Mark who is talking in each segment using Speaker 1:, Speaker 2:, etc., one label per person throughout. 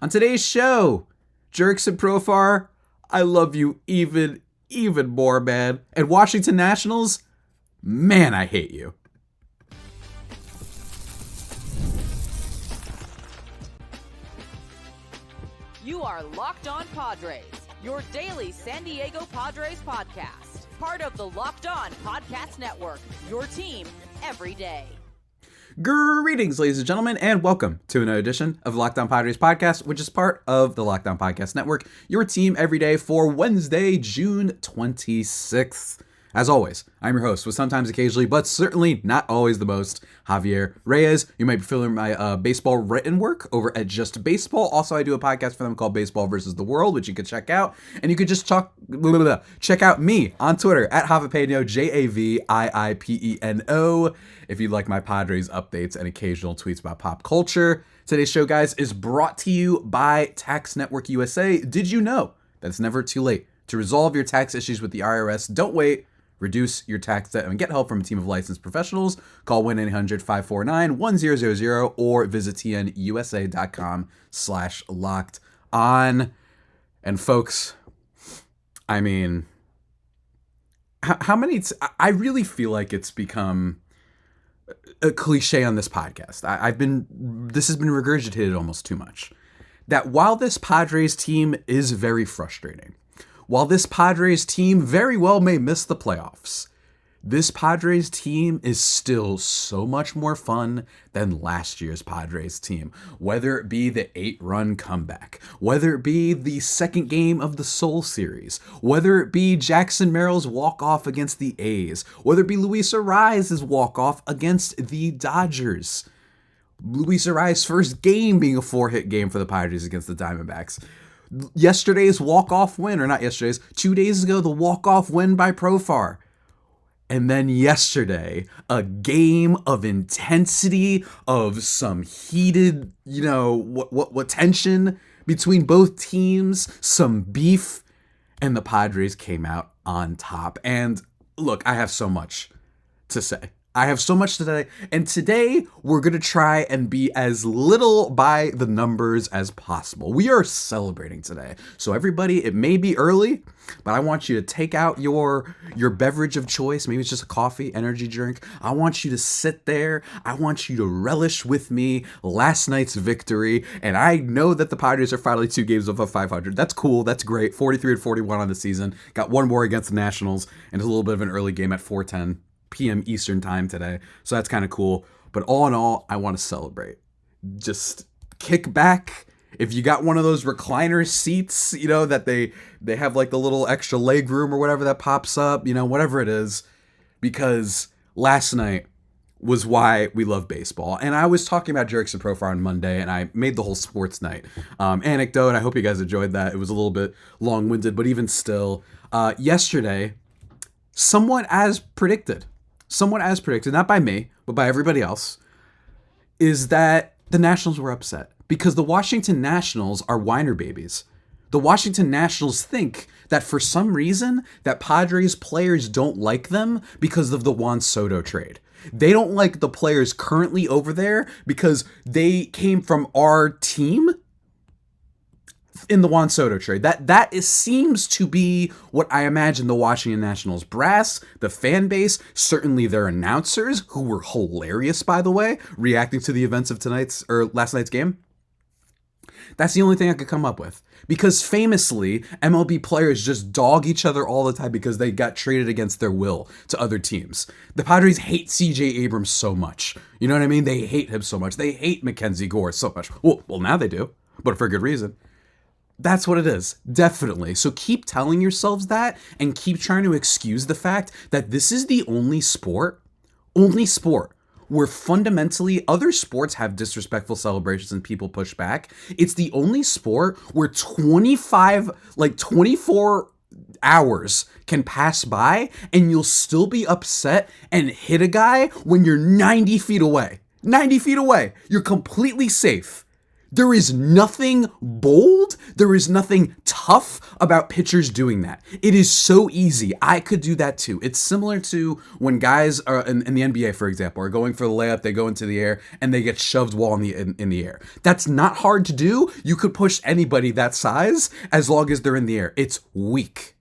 Speaker 1: On today's show, Jurickson Profar, I love you even more, man. And Washington Nationals, man, I hate you.
Speaker 2: You are Locked On Padres, your daily San Diego Padres podcast. Part of the Locked On Podcast Network, your team every day.
Speaker 1: Greetings, ladies and gentlemen, and welcome to another edition of Locked On Padres podcast, which is part of the Locked On Podcast Network, your team every day for Wednesday, June 26th. As always, I'm your host with sometimes occasionally, but certainly not always the most, Javier Reyes. You might be feeling my baseball written work over at Just Baseball. Also, I do a podcast for them called Baseball versus the World, which you can check out. And you could just check out me on Twitter at Javipeno, Javiipeno, if you like my Padres updates and occasional tweets about pop culture. Today's show, guys, is brought to you by Tax Network USA. Did you know that it's never too late to resolve your tax issues with the IRS? Don't wait. Reduce your tax debt and get help from a team of licensed professionals. Call 1-800-549-1000 or visit tnusa.com/locked on. And folks, I mean, how many, I really feel like it's become a cliche on this podcast. This has been regurgitated almost too much. That while this Padres team is very frustrating, while this Padres team very well may miss the playoffs, this Padres team is still so much more fun than last year's Padres team. Whether it be the 8-run comeback, whether it be the second game of the Soul Series, whether it be Jackson Merrill's walk-off against the A's, whether it be Luis Arraez's walk-off against the Dodgers. Luis Arraez's first game being a 4-hit game for the Padres against the Diamondbacks. Yesterday's walk-off win, or not yesterday's, 2 days ago, the walk-off win by Profar. And then yesterday, a game of intensity, of some heated, what tension between both teams, some beef, and the Padres came out on top. And look, I have so much to say. I have so much today, and today we're going to try and be as little by the numbers as possible. We are celebrating today. So everybody, it may be early, but I want you to take out your beverage of choice. Maybe it's just a coffee, energy drink. I want you to sit there. I want you to relish with me last night's victory. And I know that the Padres are finally 2 games off of 500. That's cool. That's great. 43-41 on the season. Got one more against the Nationals, and it's a little bit of an early game at 4:10 p.m. Eastern time today. So that's kind of cool. But all in all, I want to celebrate. Just kick back. If you got one of those recliner seats, that they have like the little extra leg room or whatever that pops up, whatever it is, because last night was why we love baseball. And I was talking about Jurickson Profar on Monday, and I made the whole sports night anecdote. I hope you guys enjoyed that. It was a little bit long-winded, but even still, yesterday, somewhat as predicted, not by me, but by everybody else, is that the Nationals were upset because the Washington Nationals are Whiner babies. The Washington Nationals think that for some reason that Padres players don't like them because of the Juan Soto trade. They don't like the players currently over there because they came from our team in the Juan Soto trade. Seems to be what I imagine the Washington Nationals brass, the fan base, certainly their announcers, who were hilarious, by the way, reacting to the events of last night's game. That's the only thing I could come up with. Because famously, MLB players just dog each other all the time because they got traded against their will to other teams. The Padres hate C.J. Abrams so much. You know what I mean? They hate him so much. They hate Mackenzie Gore so much. Well, now they do, but for good reason. That's what it is, definitely. So keep telling yourselves that and keep trying to excuse the fact that this is the only sport where fundamentally other sports have disrespectful celebrations and people push back. It's the only sport where 24 hours can pass by and you'll still be upset and hit a guy when you're 90 feet away. 90 feet away. You're completely safe. There is nothing bold. There is nothing tough tough about pitchers doing that. It is so easy. I could do that too. It's similar to when guys are in the NBA, for example, are going for the layup, they go into the air, and they get shoved while in the air. That's not hard to do. You could push anybody that size as long as they're in the air. It's weak.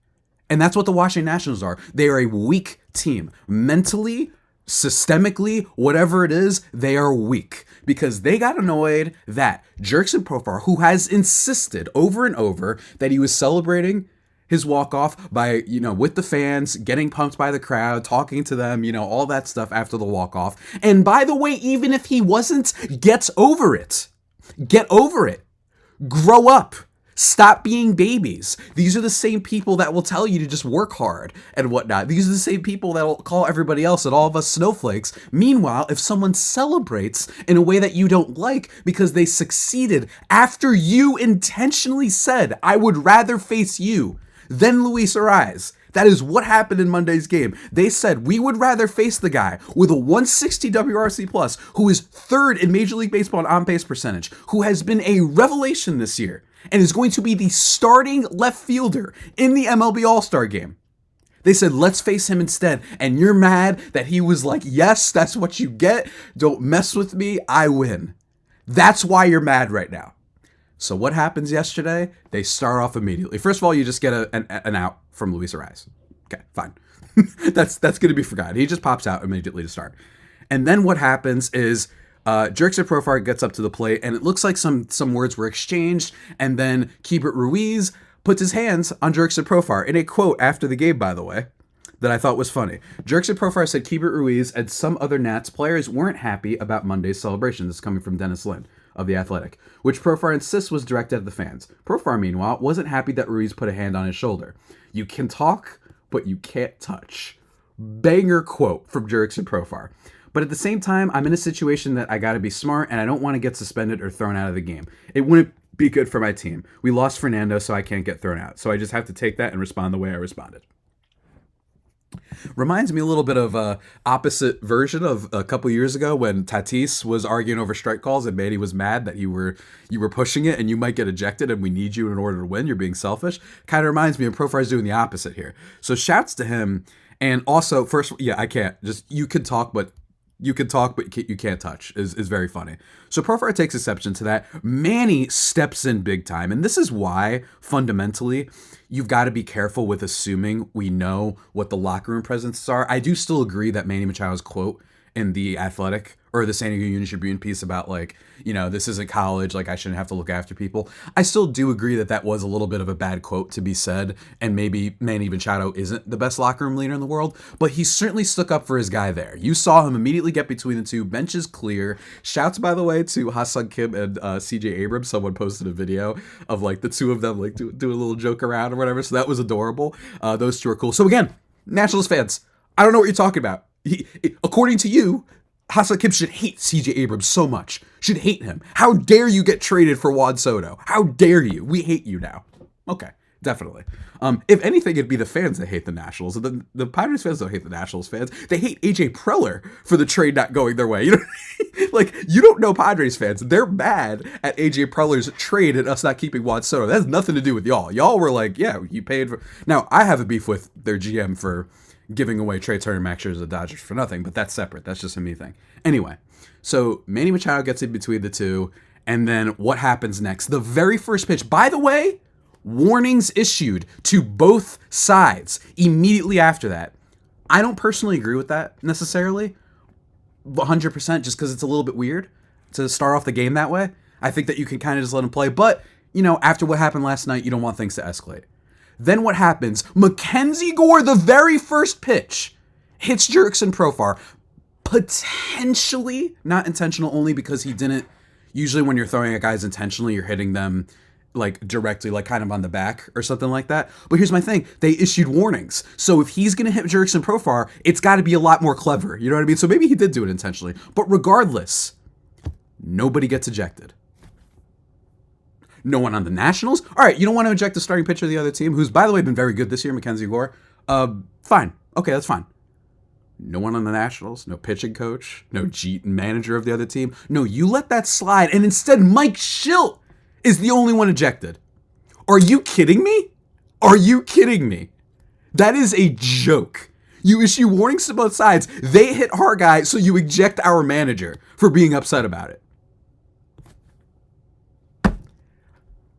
Speaker 1: And that's what the Washington Nationals are. They are a weak team. Mentally, systemically, whatever it is, they are weak. Because they got annoyed that Jurickson Profar, who has insisted over and over that he was celebrating his walk-off by, with the fans, getting pumped by the crowd, talking to them, all that stuff after the walk-off. And by the way, even if he wasn't, get over it. Get over it. Grow up. Stop being babies. These are the same people that will tell you to just work hard and whatnot. These are the same people that will call everybody else and all of us snowflakes. Meanwhile, if someone celebrates in a way that you don't like because they succeeded after you intentionally said, I would rather face you than Luis Arraez. That is what happened in Monday's game. They said, we would rather face the guy with a 160 WRC plus, who is third in Major League Baseball in on-base percentage, who has been a revelation this year, and is going to be the starting left fielder in the MLB All-Star game. They said, let's face him instead. And you're mad that he was like, yes, that's what you get. Don't mess with me. I win. That's why you're mad right now. So what happens yesterday? They start off immediately. First of all, you just get an out from Luis Arraez. Okay, fine. That's going to be forgotten. He just pops out immediately to start. And then what happens is Jurickson Profar gets up to the plate, and it looks like some words were exchanged, and then Keibert Ruiz puts his hands on Jurickson Profar in a quote after the game, by the way, that I thought was funny. Jurickson Profar said Keibert Ruiz and some other Nats players weren't happy about Monday's celebration. This is coming from Dennis Lin of The Athletic, which Profar insists was directed at the fans. Profar, meanwhile, wasn't happy that Ruiz put a hand on his shoulder. You can talk, but you can't touch. Banger quote from Jurickson Profar. But at the same time, I'm in a situation that I got to be smart, and I don't want to get suspended or thrown out of the game. It wouldn't be good for my team. We lost Fernando, so I can't get thrown out. So I just have to take that and respond the way I responded. Reminds me a little bit of a opposite version of a couple years ago when Tatis was arguing over strike calls and Manny was mad that you were pushing it and you might get ejected and we need you in order to win. You're being selfish. Kind of reminds me of Profar's doing the opposite here. So shouts to him. And also, first, I can't. Just you can talk, but you can't touch is very funny. So Profar takes exception to that. Manny steps in big time. And this is why, fundamentally, you've got to be careful with assuming we know what the locker room presences are. I do still agree that Manny Machado's quote in The Athletic or the San Diego Union Tribune piece about this isn't college, I shouldn't have to look after people. I still do agree that was a little bit of a bad quote to be said, and maybe Manny Machado isn't the best locker room leader in the world, but he certainly stuck up for his guy there. You saw him immediately get between the two, benches clear. Shouts, by the way, to Ha-Seong Kim and CJ Abrams. Someone posted a video of the two of them do a little joke around or whatever, so that was adorable. Those two are cool. So again, Nationals fans, I don't know what you're talking about. According to you, Ha-Seong Kim should hate CJ Abrams so much. Should hate him. How dare you get traded for Juan Soto? How dare you? We hate you now. Okay, definitely. If anything, it'd be the fans that hate the Nationals. The Padres fans don't hate the Nationals fans. They hate AJ Preller for the trade not going their way. You know, you don't know Padres fans. They're mad at AJ Preller's trade and us not keeping Juan Soto. That has nothing to do with y'all. Y'all were like, yeah, you paid for. Now I have a beef with their GM for giving away Trey Turner and Max Scherzer to the Dodgers for nothing, but that's separate. That's just a me thing. Anyway, so Manny Machado gets in between the two, and then what happens next? The very first pitch, by the way, warnings issued to both sides immediately after that. I don't personally agree with that necessarily, 100%, just because it's a little bit weird to start off the game that way. I think that you can kind of just let him play, but, after what happened last night, you don't want things to escalate. Then what happens? Mackenzie Gore, the very first pitch, hits Jurickson Profar. Potentially, not intentional, only because he didn't. Usually when you're throwing at guys intentionally, you're hitting them directly, kind of on the back or something like that. But here's my thing. They issued warnings. So if he's going to hit Jurickson Profar, it's got to be a lot more clever. You know what I mean? So maybe he did do it intentionally. But regardless, nobody gets ejected. No one on the Nationals. All right, you don't want to eject the starting pitcher of the other team, who's, by the way, been very good this year, Mackenzie Gore. Fine. Okay, that's fine. No one on the Nationals, no pitching coach, no manager of the other team. No, you let that slide, and instead Mike Shildt is the only one ejected. Are you kidding me? Are you kidding me? That is a joke. You issue warnings to both sides. They hit our guy, so you eject our manager for being upset about it.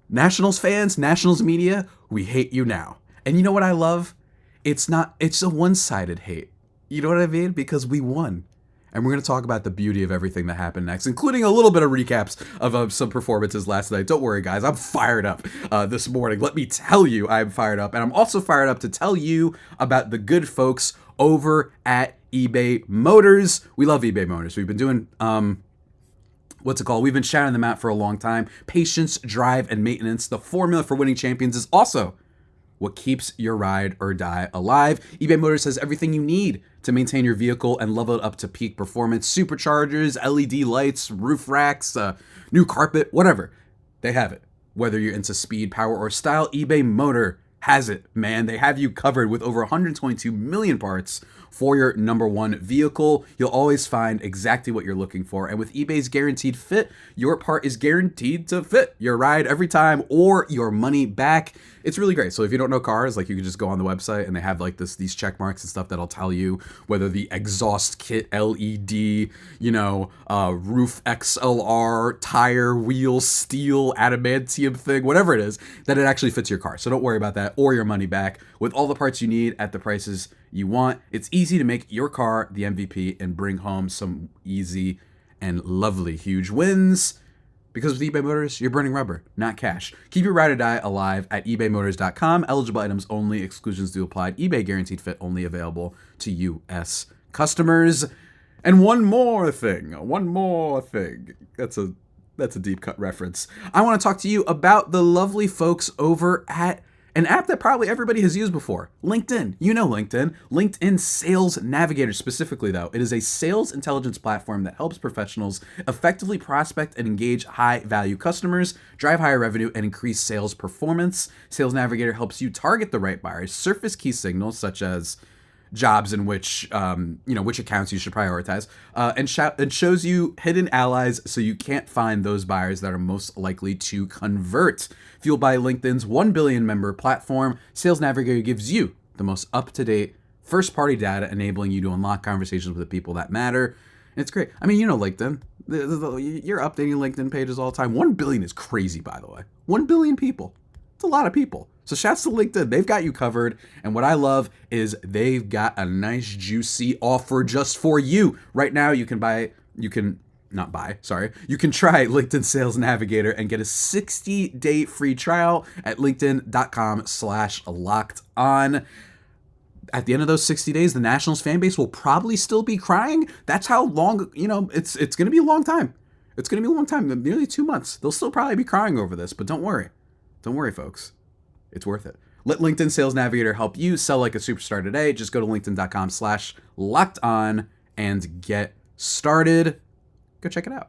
Speaker 1: Nationals fans, Nationals media, we hate you now. And you know what I love? It's a one-sided hate. You know what I mean? Because we won. And we're going to talk about the beauty of everything that happened next, including a little bit of recaps of some performances last night. Don't worry, guys. I'm fired up this morning. Let me tell you, I'm fired up. And I'm also fired up to tell you about the good folks over at eBay Motors. We love eBay Motors. We've been doing, we've been shouting them out for a long time. Patience, drive, and maintenance. The formula for winning champions is also what keeps your ride or die alive. eBay Motors has everything you need to maintain your vehicle and level it up to peak performance. Superchargers, LED lights, roof racks, new carpet, whatever. They have it. Whether you're into speed, power, or style, eBay Motor has it, man. They have you covered with over 122 million parts for your number one vehicle. You'll always find exactly what you're looking for. And with eBay's guaranteed fit, your part is guaranteed to fit your ride every time or your money back. It's really great. So if you don't know cars, like you can just go on the website and they have like these check marks and stuff that'll tell you whether the exhaust kit, LED, roof XLR, tire, wheel, steel, adamantium thing, whatever it is, that it actually fits your car. So don't worry about that or your money back. With all the parts you need at the prices you want, it's easy to make your car the MVP and bring home some easy and lovely huge wins. Because with eBay Motors, you're burning rubber, not cash. Keep your ride or die alive at ebaymotors.com. Eligible items only. Exclusions do apply. eBay guaranteed fit only available to U.S. customers. And one more thing. That's a deep cut reference. I want to talk to you about the lovely folks over at an app that probably everybody has used before, LinkedIn. You know LinkedIn. LinkedIn Sales Navigator specifically, though. It is a sales intelligence platform that helps professionals effectively prospect and engage high-value customers, drive higher revenue, and increase sales performance. Sales Navigator helps you target the right buyers, surface key signals such as jobs in which accounts you should prioritize, and shows you hidden allies so you can't find those buyers that are most likely to convert. Fueled by LinkedIn's 1 billion member platform, Sales Navigator gives you the most up-to-date first-party data, enabling you to unlock conversations with the people that matter. And it's great. I mean, LinkedIn. You're updating LinkedIn pages all the time. 1 billion is crazy, by the way. 1 billion people. It's a lot of people. So shouts to LinkedIn. They've got you covered. And what I love is they've got a nice, juicy offer just for you. Right now, you can try LinkedIn Sales Navigator and get a 60-day free trial at linkedin.com/lockedon. At the end of those 60 days, the Nationals fan base will probably still be crying. That's how long, it's going to be a long time. It's going to be a long time, nearly 2 months. They'll still probably be crying over this, but don't worry. Don't worry, folks. It's worth it. Let LinkedIn Sales Navigator help you sell like a superstar today. Just go to linkedin.com/lockedon and get started. Go check it out.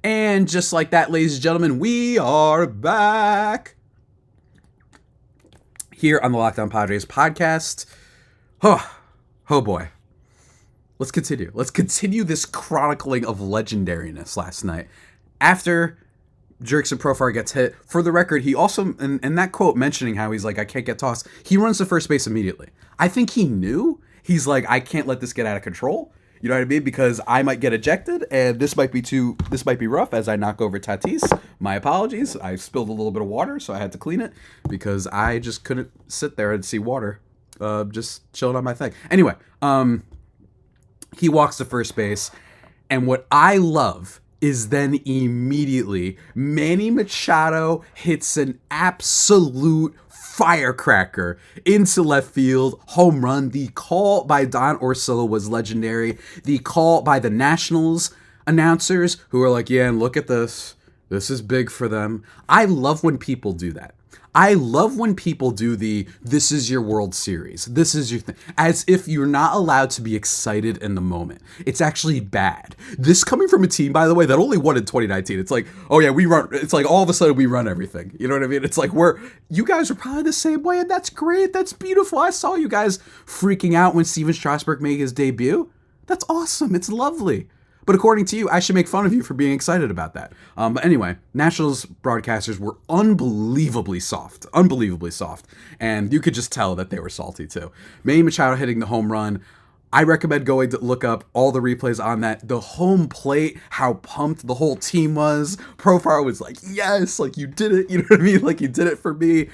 Speaker 1: And just like that, ladies and gentlemen, we are back here on the Locked On Padres podcast. Oh boy. Let's continue. Let's continue this chronicling of legendariness last night. After Jurickson Profar gets hit, for the record, he also, in that quote mentioning how he's like, I can't get tossed, he runs to first base immediately. I think he knew. He's like, I can't let this get out of control. You know what I mean? Because I might get ejected, and this might be rough as I knock over Tatis. My apologies. I spilled a little bit of water, so I had to clean it because I just couldn't sit there and see water. Just chilling on my thing. Anyway, he walks to first base, and what I love is then immediately Manny Machado hits an absolute firecracker into left field, home run. The call by Don Orsillo was legendary. The call by the Nationals announcers who are like, yeah, and look at this. This is big for them. I love when people do that. I love when people do this is your World Series. This is your thing. As if you're not allowed to be excited in the moment. It's actually bad. This coming from a team, by the way, that only won in 2019. It's like, oh yeah, we run. It's like all of a sudden we run everything. You know what I mean? It's like you guys are probably the same way, and that's great. That's beautiful. I saw you guys freaking out when Steven Strasburg made his debut. That's awesome. It's lovely. But according to you, I should make fun of you for being excited about that. But anyway, Nationals broadcasters were unbelievably soft. And you could just tell that they were salty too. Manny Machado hitting the home run. I recommend going to look up all the replays on that. The home plate, how pumped the whole team was. Profar was like, yes, like you did it. You know what I mean? Like you did it for me.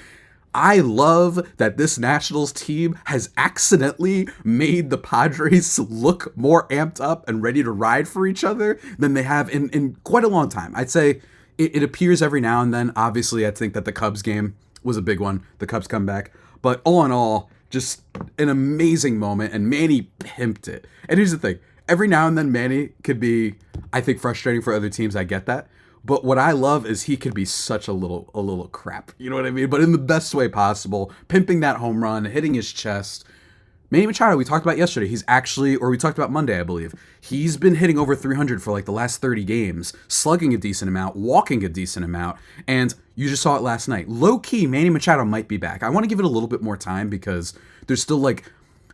Speaker 1: I love that this Nationals team has accidentally made the Padres look more amped up and ready to ride for each other than they have in quite a long time. I'd say it appears every now and then. Obviously, I think that the Cubs game was a big one. The Cubs comeback. But all in all, just an amazing moment, and Manny pimped it. And here's the thing. Every now and then, Manny could be, I think, frustrating for other teams. I get that. But what I love is he could be such a little crap. You know what I mean? But in the best way possible. Pimping that home run, hitting his chest. Manny Machado, we talked about yesterday. He's actually, or we talked about Monday, I believe. He's been hitting over 300 for like the last 30 games, slugging a decent amount, walking a decent amount, and you just saw it last night. Low-key, Manny Machado might be back. I want to give it a little bit more time because there's still like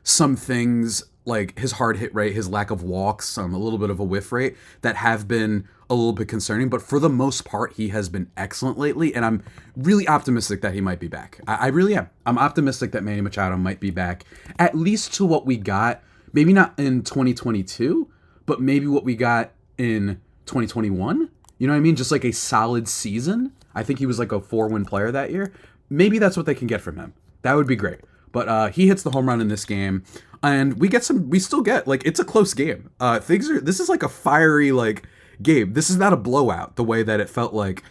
Speaker 1: some things like his hard hit rate, his lack of walks, a little bit of a whiff rate that have been a little bit concerning, but for the most part, he has been excellent lately, and I'm really optimistic that he might be back. I really am. I'm optimistic that Manny Machado might be back, at least to what we got, maybe not in 2022, but maybe what we got in 2021. You know what I mean? Just like a solid season. I think he was like a 4-win player that year. Maybe that's what they can get from him. That would be great. But he hits the home run in this game, and we still get, like, it's a close game. This is like a fiery, like, game. This is not a blowout the way that it felt like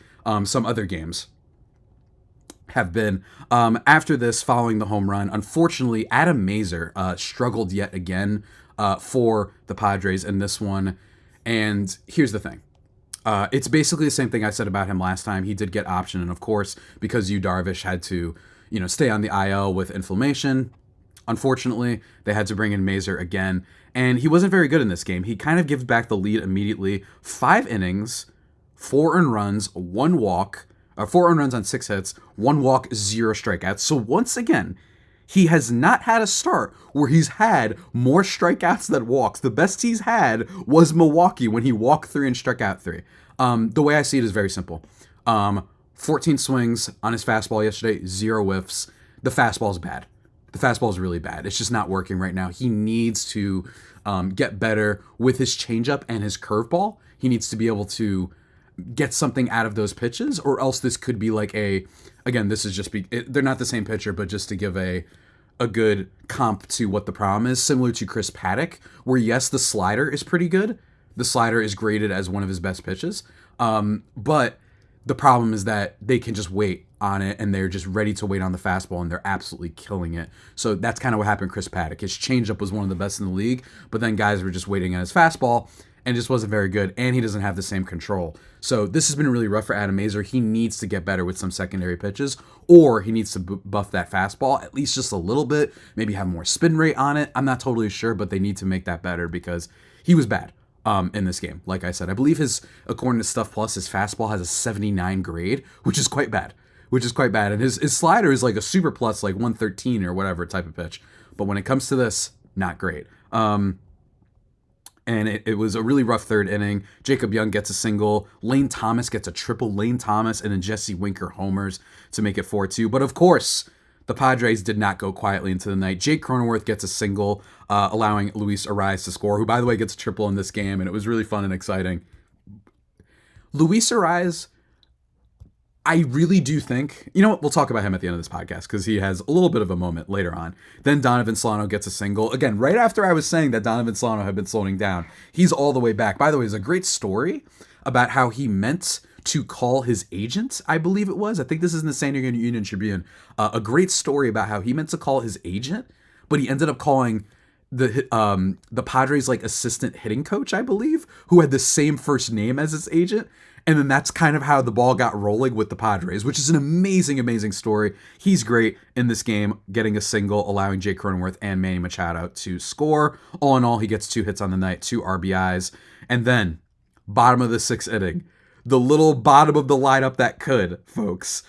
Speaker 1: some other games have been. After this, following the home run, unfortunately, Adam Mazur struggled yet again for the Padres in this one. And here's the thing. It's basically the same thing I said about him last time. He did get option, and of course, because Yu Darvish had to, stay on the IL with inflammation, unfortunately, they had to bring in Mazur again. And he wasn't very good in this game. He kind of gives back the lead immediately. 5 innings, 4 earned runs, 1 walk, 4 earned runs on 6 hits, 1 walk, 0 strikeouts. So once again, he has not had a start where he's had more strikeouts than walks. The best he's had was Milwaukee when he walked 3 and struck out 3. The way I see it is very simple. 14 swings on his fastball yesterday, 0 whiffs. The fastball is bad. The fastball is really bad. It's just not working right now. He needs to get better with his changeup and his curveball. He needs to be able to get something out of those pitches, or else this could be like this is just, they're not the same pitcher, but just to give a good comp to what the problem is, similar to Chris Paddock, where yes, the slider is pretty good. The slider is graded as one of his best pitches. But the problem is that they can just wait on it, and they're just ready to wait on the fastball, and they're absolutely killing it. So that's kind of what happened to Chris Paddock. His changeup was one of the best in the league, but then guys were just waiting on his fastball, and it just wasn't very good, and he doesn't have the same control. So this has been really rough for Adam Mazur. He needs to get better with some secondary pitches, or he needs to buff that fastball at least just a little bit, maybe have more spin rate on it. I'm not totally sure, but they need to make that better because he was bad in this game. Like I said, I believe according to Stuff Plus, his fastball has a 79 grade, which is quite bad. And his slider is like a super plus, like 113 or whatever type of pitch. But when it comes to this, not great. And it was a really rough third inning. Jacob Young gets a single. Lane Thomas gets a triple. Lane Thomas and then Jesse Winker homers to make it 4-2. But of course, the Padres did not go quietly into the night. Jake Cronenworth gets a single, allowing Luis Arraez to score, who, by the way, gets a triple in this game. And it was really fun and exciting. Luis Arraez, I really do think, we'll talk about him at the end of this podcast because he has a little bit of a moment later on. Then Donovan Solano gets a single. Again, right after I was saying that Donovan Solano had been slowing down, he's all the way back. By the way, there's a great story about how he meant to call his agent, I believe it was. I think this is in the San Diego Union Tribune. A great story about how he meant to call his agent, but he ended up calling the Padres like assistant hitting coach, I believe, who had the same first name as his agent. And then that's kind of how the ball got rolling with the Padres, which is an amazing, amazing story. He's great in this game, getting a single, allowing Jake Cronenworth and Manny Machado to score. All in all, he gets 2 hits on the night, 2 RBIs. And then, bottom of the 6th inning, the little bottom of the lineup that could, folks.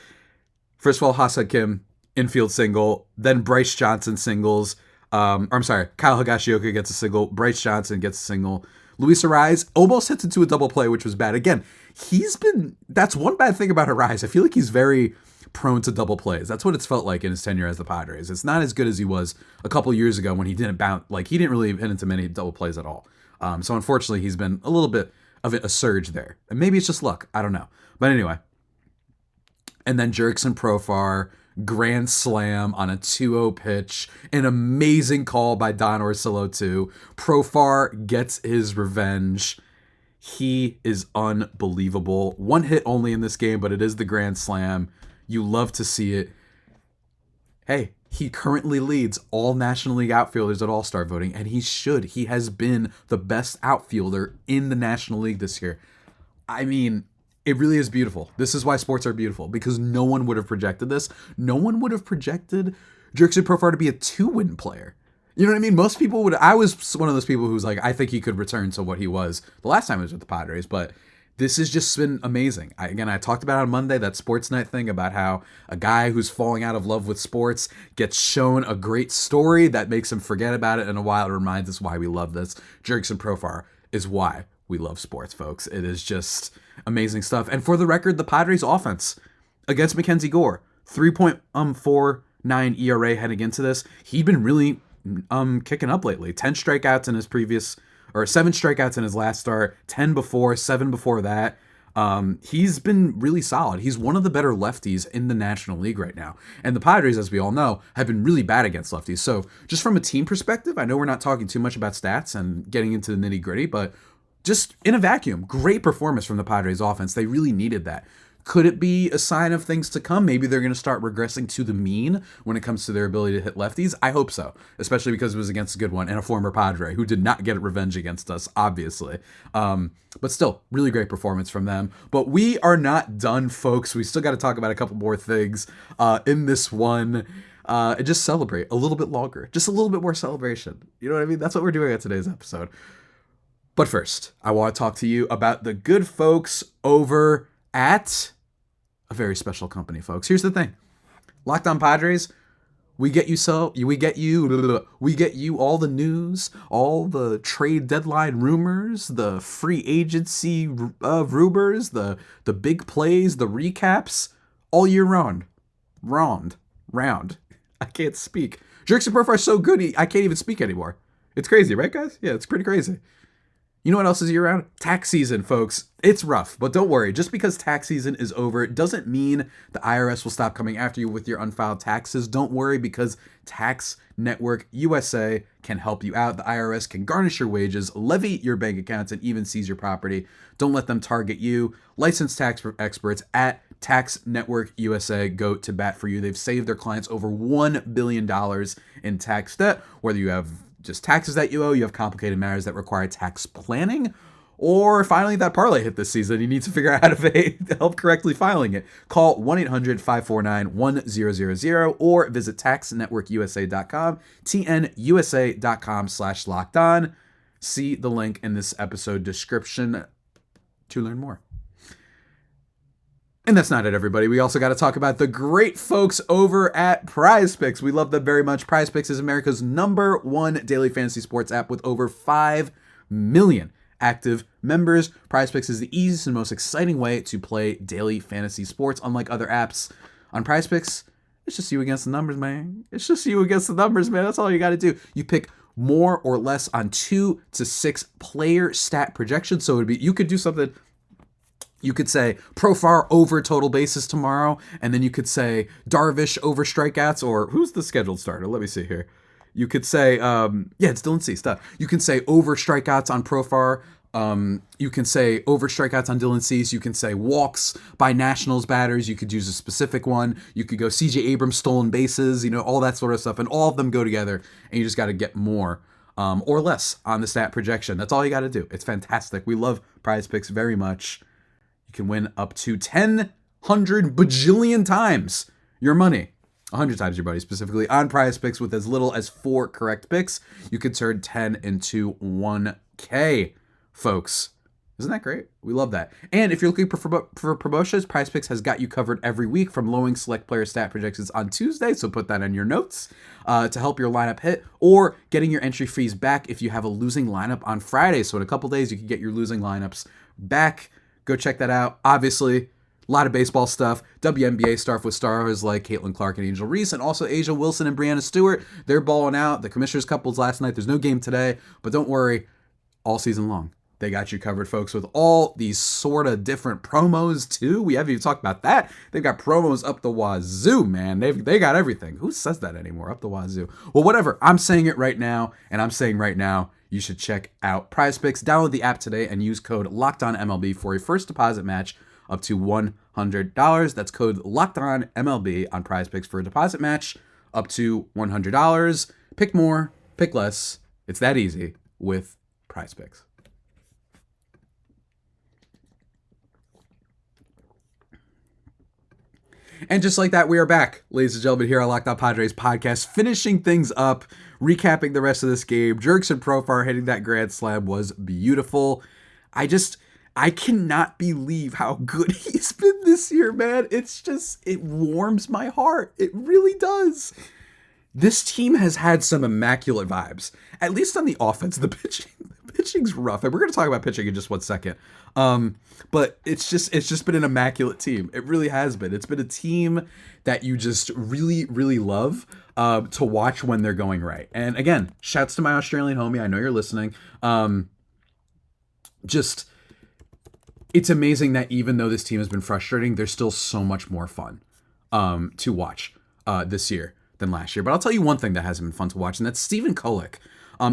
Speaker 1: First of all, Ha-Seong Kim, infield single. Then Bryce Johnson singles. Or I'm sorry, Kyle Higashioka gets a single. Bryce Johnson gets a single. Luis Arraez almost hits into a double play, which was bad. Again, that's one bad thing about Arraez. I feel like he's very prone to double plays. That's what it's felt like in his tenure as the Padres. It's not as good as he was a couple years ago when he didn't he didn't really hit into many double plays at all. So unfortunately, he's been a little bit of a surge there. And maybe it's just luck. I don't know. But anyway. And then Jurickson Profar, grand slam on a 2-0 pitch. An amazing call by Don Orsillo, too. Profar gets his revenge. He is unbelievable. One hit only in this game, but it is the grand slam. You love to see it. Hey, he currently leads all National League outfielders at All-Star voting, and he should. He has been the best outfielder in the National League this year. I mean, it really is beautiful. This is why sports are beautiful, because no one would have projected this. No one would have projected Jurickson Profar to be a 2-win player. You know what I mean? Most people would. I was one of those people who was like, I think he could return to what he was the last time he was with the Padres, but this has just been amazing. I talked about on Monday, that sports night thing, about how a guy who's falling out of love with sports gets shown a great story that makes him forget about it in a while. It reminds us why we love this. Jurickson Profar is why we love sports, folks. It is just amazing stuff. And for the record, the Padres offense against Mackenzie Gore, 3.49 ERA heading into this. He'd been really kicking up lately. 10 strikeouts in his previous, or 7 strikeouts in his last start, 10 before, 7 before that. He's been really solid. He's one of the better lefties in the National League right now. And the Padres, as we all know, have been really bad against lefties. So just from a team perspective, I know we're not talking too much about stats and getting into the nitty gritty, but just in a vacuum, great performance from the Padres offense. They really needed that. Could it be a sign of things to come? Maybe they're going to start regressing to the mean when it comes to their ability to hit lefties. I hope so, especially because it was against a good one and a former Padre who did not get revenge against us, obviously. But still, really great performance from them. But we are not done, folks. We still got to talk about a couple more things in this one. And just celebrate a little bit longer. Just a little bit more celebration. You know what I mean? That's what we're doing on today's episode. But first, I want to talk to you about the good folks over at a very special company, folks. Here's the thing. Locked On Padres, we get you all the news, all the trade deadline rumors, the free agency rumors, the big plays, the recaps, all year round. I can't speak. Jurickson Profar is so good, I can't even speak anymore. It's crazy, right, guys? Yeah, it's pretty crazy. You know what else is year-round? Tax season, folks. It's rough, but don't worry. Just because tax season is over doesn't mean the IRS will stop coming after you with your unfiled taxes. Don't worry, because Tax Network USA can help you out. The IRS can garnish your wages, levy your bank accounts, and even seize your property. Don't let them target you. Licensed tax experts at Tax Network USA go to bat for you. They've saved their clients over $1 billion in tax debt, whether you have just taxes that you owe, you have complicated matters that require tax planning, or finally that parlay hit this season. You need to figure out how to help correctly filing it. Call 1-800-549-1000 or visit taxnetworkusa.com, tnusa.com/lockedon. See the link in this episode description to learn more. And that's not it, everybody. We also got to talk about the great folks over at PrizePicks. We love them very much. PrizePicks is America's #1 daily fantasy sports app with over 5 million active members. PrizePicks is the easiest and most exciting way to play daily fantasy sports. Unlike other apps on PrizePicks, it's just you against the numbers, man. It's just you against the numbers, man. That's all you got to do. You pick more or less on 2 to 6 player stat projections. So you could do something. You could say Profar over total bases tomorrow, and then you could say Darvish over strikeouts, or who's the scheduled starter? Let me see here. You could say, it's Dylan Cease. You can say over strikeouts on Profar. You can say over strikeouts on Dylan Cease. You can say walks by Nationals batters. You could use a specific one. You could go CJ Abrams stolen bases, all that sort of stuff, and all of them go together, and you just got to get more or less on the stat projection. That's all you got to do. It's fantastic. We love PrizePicks very much. You can win up to 1,000 bajillion times your money. 100 times your money, specifically on PrizePicks, with as little as 4 correct picks. You could turn 10 into 1K, folks. Isn't that great? We love that. And if you're looking for promotions, PrizePicks has got you covered every week from lowering select player stat projections on Tuesday, so put that in your notes to help your lineup hit, or getting your entry fees back if you have a losing lineup on Friday. So in a couple days, you can get your losing lineups back. Go check that out. Obviously, a lot of baseball stuff. WNBA stuff with stars like Caitlin Clark and Angel Reese, and also Asia Wilson and Brianna Stewart. They're balling out. The Commissioners couples last night. There's no game today, but don't worry, all season long they got you covered, folks, with all these sort of different promos, too. We haven't even talked about that. They've got promos up the wazoo, man. They got everything. Who says that anymore? Up the wazoo. Well, whatever. I'm saying it right now, and I'm saying right now, you should check out PrizePicks. Download the app today and use code LOCKEDONMLB for a first deposit match up to $100. That's code LOCKEDONMLB on PrizePicks for a deposit match up to $100. Pick more, pick less. It's that easy with PrizePicks. And just like that, we are back, ladies and gentlemen, here on Locked On Padres podcast, finishing things up, recapping the rest of this game. Jurickson Profar hitting that grand slam was beautiful. I cannot believe how good he's been this year, man. It warms my heart. It really does. This team has had some immaculate vibes, at least on the offense. The pitching's rough, and we're going to talk about pitching in just 1 second. But it's just been an immaculate team. It really has been. It's been a team that you just really, really love to watch when they're going right. And again, shouts to my Australian homie. I know you're listening. It's amazing that even though this team has been frustrating, there's still so much more fun to watch this year than last year. But I'll tell you one thing that hasn't been fun to watch, and that's Stephen Kolek.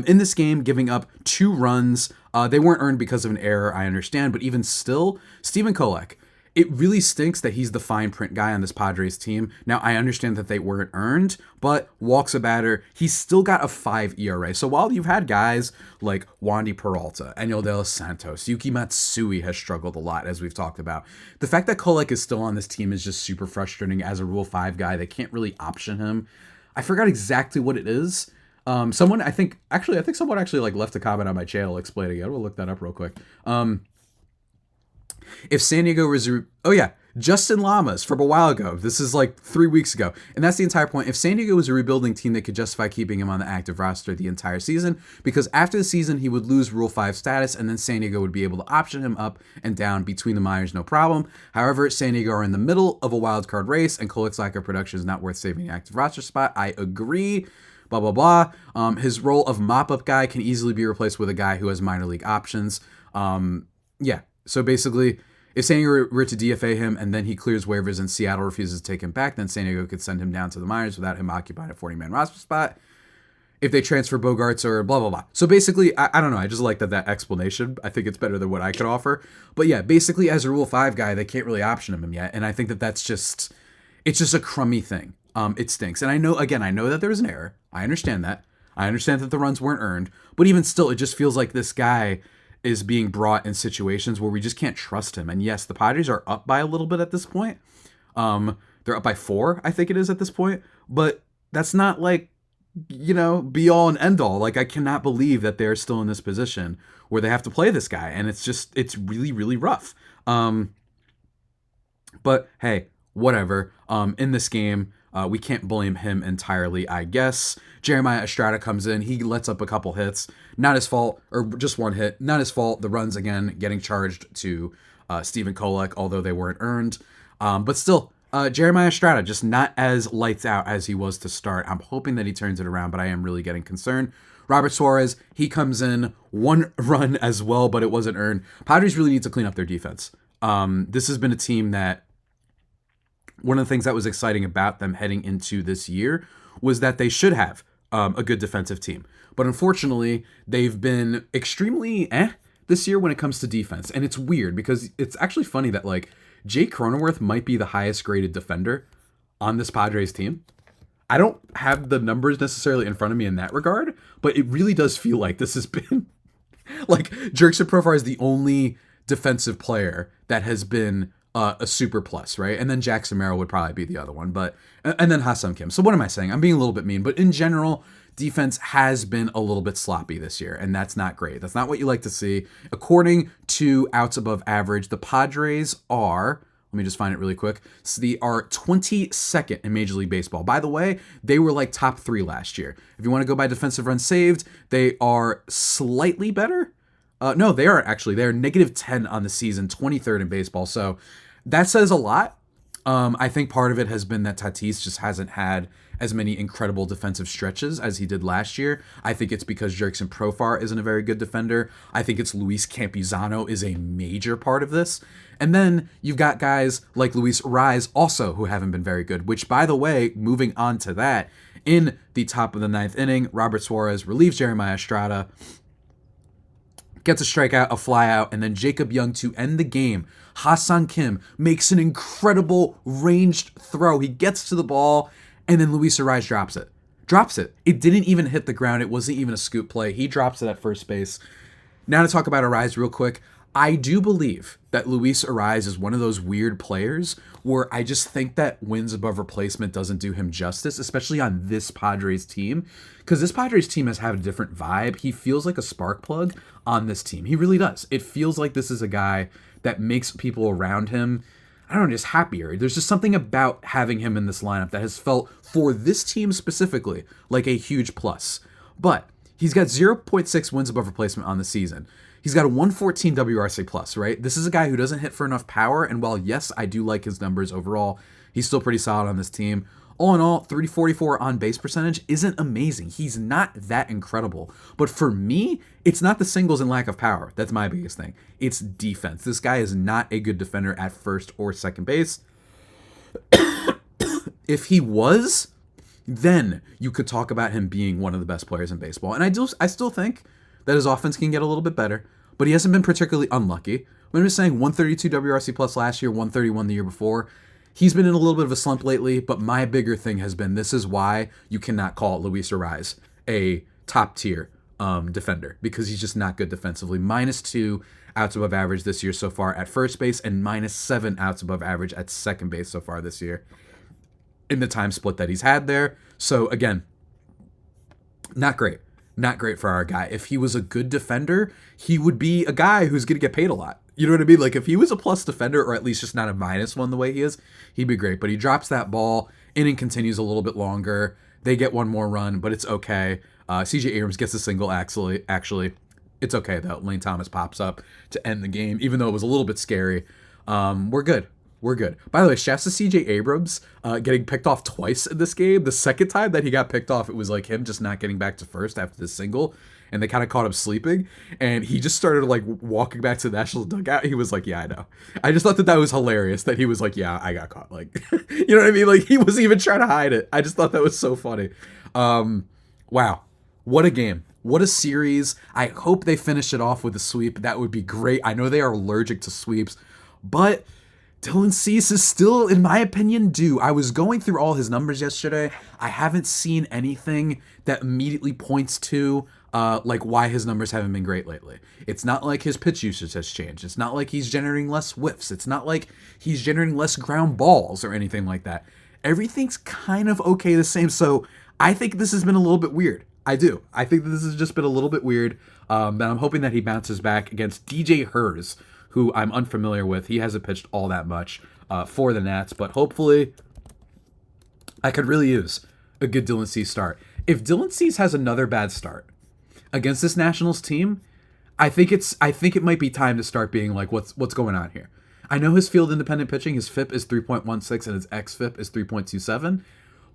Speaker 1: In this game, giving up 2 runs. They weren't earned because of an error, I understand, but even still, Stephen Kolek, it really stinks that he's the fine print guy on this Padres team. Now, I understand that they weren't earned, but walks a batter, he's still got a 5 ERA. So while you've had guys like Wandy Peralta, Enel De Los Santos, Yuki Matsui has struggled a lot, as we've talked about, the fact that Kolek is still on this team is just super frustrating as a Rule 5 guy. They can't really option him. I forgot exactly what it is. Someone someone actually left a comment on my channel explaining it. We'll look that up real quick. If San Diego was, Justin Lamas from a while ago. This is 3 weeks ago. And that's the entire point. If San Diego was a rebuilding team, they could justify keeping him on the active roster the entire season, because after the season, he would lose Rule 5 status, and then San Diego would be able to option him up and down between the minors, no problem. However, San Diego are in the middle of a wild card race, and Kolek's lack of production is not worth saving the active roster spot. I agree. Blah, blah, blah. His role of mop-up guy can easily be replaced with a guy who has minor league options. So basically, if San Diego were to DFA him and then he clears waivers and Seattle refuses to take him back, then San Diego could send him down to the minors without him occupying a 40-man roster spot. If they transfer Bogarts or blah, blah, blah. So basically, I don't know. I just like that explanation. I think it's better than what I could offer. But yeah, basically, as a Rule 5 guy, they can't really option him yet. And I think it's just a crummy thing. It stinks. And I know that there was an error. I understand that. I understand that the runs weren't earned. But even still, it just feels like this guy is being brought in situations where we just can't trust him. And yes, the Padres are up by a little bit at this point. They're up by 4, I think it is at this point. But that's not be all and end all. I cannot believe that they're still in this position where they have to play this guy. And it's really, really rough. But hey, whatever. In this game, we can't blame him entirely, I guess. Jeremiah Estrada comes in. He lets up a couple hits. Not his fault, or just one hit. Not his fault. The runs, again, getting charged to Stephen Kolek, although they weren't earned. But still, Jeremiah Estrada, just not as lights out as he was to start. I'm hoping that he turns it around, but I am really getting concerned. Robert Suarez, he comes in, 1 run as well, but it wasn't earned. Padres really need to clean up their defense. This has been a team that, one of the things that was exciting about them heading into this year was that they should have a good defensive team. But unfortunately, they've been extremely this year when it comes to defense. And it's weird because it's actually funny that Jake Cronenworth might be the highest graded defender on this Padres team. I don't have the numbers necessarily in front of me in that regard, but it really does feel like this has been Jurickson Profar is the only defensive player that has been a super plus, right? And then Jackson Merrill would probably be the other one, and then Ha-Seong Kim. So what am I saying? I'm being a little bit mean, but in general, defense has been a little bit sloppy this year, and that's not great. That's not what you like to see. According to outs above average, the Padres are, let me just find it really quick. So they are 22nd in Major League Baseball. By the way, they were like top 3 last year. If you want to go by defensive runs saved, they are slightly better. No, they are actually. They are -10 on the season, 23rd in baseball. So that says a lot. I think part of it has been that Tatis just hasn't had as many incredible defensive stretches as he did last year. I think it's because Jurickson Profar isn't a very good defender. I think it's Luis Campusano is a major part of this. And then you've got guys like Luis Arraez also who haven't been very good, which, by the way, moving on to that, in the top of the 9th inning, Robert Suarez relieves Jeremiah Estrada, gets a strikeout, a flyout, and then Jacob Young to end the game. Ha-Seong Kim makes an incredible ranged throw. He gets to the ball, and then Luis Arraez drops it. It didn't even hit the ground. It wasn't even a scoop play. He drops it at first base. Now to talk about Arraez real quick. I do believe that Luis Arraez is one of those weird players where I just think that wins above replacement doesn't do him justice, especially on this Padres team, because this Padres team has had a different vibe. He feels like a spark plug on this team. He really does. It feels like this is a guy that makes people around him, I don't know, just happier. There's just something about having him in this lineup that has felt, for this team specifically, like a huge plus. But he's got 0.6 wins above replacement on the season. He's got a 114 WRC plus, right? This is a guy who doesn't hit for enough power, and while, yes, I do like his numbers overall, he's still pretty solid on this team. All in all, 344 on base percentage isn't amazing. He's not that incredible. But for me, it's not the singles and lack of power. That's my biggest thing. It's defense. This guy is not a good defender at first or second base. If he was, then you could talk about him being one of the best players in baseball. And I still think that his offense can get a little bit better, but he hasn't been particularly unlucky. I'm just saying 132 WRC plus last year, 131 the year before. He's been in a little bit of a slump lately, but my bigger thing has been this is why you cannot call Luis Arraez a top tier defender, because he's just not good defensively. -2 outs above average this year so far at first base, and -7 outs above average at second base so far this year in the time split that he's had there. So again, not great. Not great for our guy. If he was a good defender, he would be a guy who's going to get paid a lot. You know what I mean? Like, if he was a plus defender, or at least just not a -1 the way he is, he'd be great. But he drops that ball. Inning continues a little bit longer. They get one more run, but it's okay. CJ Abrams gets a single, actually. It's okay, though. Lane Thomas pops up to end the game, even though it was a little bit scary. We're good. We're good. By the way, shouts to CJ Abrams getting picked off twice in this game. The second time that he got picked off, it was like him just not getting back to first after the single, and they kind of caught him sleeping, and he just started like walking back to the Nationals dugout. He was like, yeah, I know. I just thought that was hilarious that he was like, yeah, I got caught. Like, you know what I mean? Like, he wasn't even trying to hide it. I just thought that was so funny. Wow. What a game. What a series. I hope they finish it off with a sweep. That would be great. I know they are allergic to sweeps, but Dylan Cease is still, in my opinion, due. I was going through all his numbers yesterday. I haven't seen anything that immediately points to like why his numbers haven't been great lately. It's not like his pitch usage has changed. It's not like he's generating less whiffs. It's not like he's generating less ground balls or anything like that. Everything's kind of okay the same. So I think this has been a little bit weird. I do. I think that this has just been a little bit weird. And I'm hoping that he bounces back against DJ Hers, who I'm unfamiliar with. He hasn't pitched all that much for the Nats, but hopefully I could really use a good Dylan Cease start. If Dylan Cease has another bad start against this Nationals team, I think it might be time to start being like, what's going on here? I know his field independent pitching, his FIP is 3.16 and his xFIP is 3.27,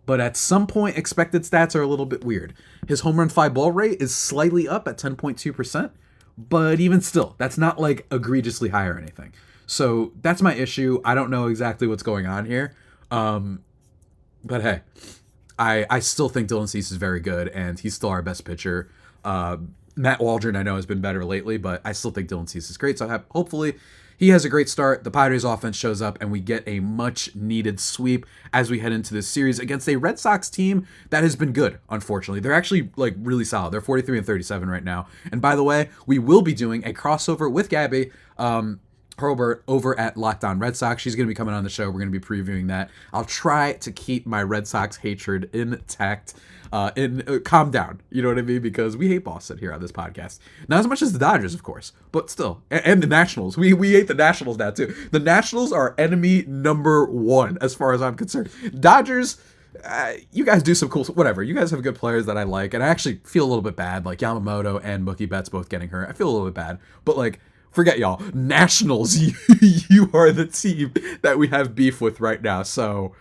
Speaker 1: but at some point expected stats are a little bit weird. His home run fly ball rate is slightly up at 10.2%. But even still, that's not like egregiously high or anything. So that's my issue. I don't know exactly what's going on here. But hey, I still think Dylan Cease is very good, and he's still our best pitcher. Matt Waldron, I know, has been better lately, but I still think Dylan Cease is great. So hopefully he has a great start. The Padres offense shows up, and we get a much-needed sweep as we head into this series against a Red Sox team that has been good, unfortunately. They're actually, like, really solid. They're 43-37 right now. And by the way, we will be doing a crossover with Gabby Hurlburt over at Locked On Red Sox. She's going to be coming on the show. We're going to be previewing that. I'll try to keep my Red Sox hatred intact. Calm down. You know what I mean? Because we hate Boston here on this podcast. Not as much as the Dodgers, of course, but still. And the Nationals. We hate the Nationals now, too. The Nationals are enemy number one, as far as I'm concerned. Dodgers, you guys do some cool, whatever. You guys have good players that I like, and I actually feel a little bit bad. Like Yamamoto and Mookie Betts both getting hurt. I feel a little bit bad. But, like, forget y'all. Nationals, you are the team that we have beef with right now. So,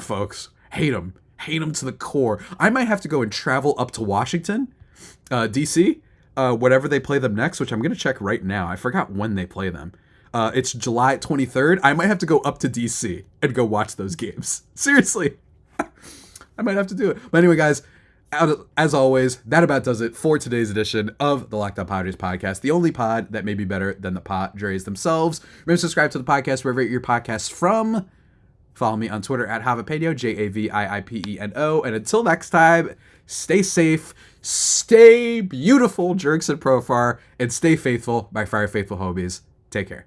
Speaker 1: folks. Hate them. Hate them to the core. I might have to go and travel up to Washington, D.C., whatever they play them next, which I'm going to check right now. I forgot when they play them. It's July 23rd. I might have to go up to D.C. and go watch those games. Seriously. I might have to do it. But anyway, guys, as always, that about does it for today's edition of the Locked On Padres podcast, the only pod that may be better than the Padres themselves. Remember to subscribe to the podcast wherever you get your podcasts from. Follow me on Twitter at Javiipeno, Javiipeno. And until next time, stay safe, stay beautiful, Jurickson Profar, and stay faithful, my fire faithful homies. Take care.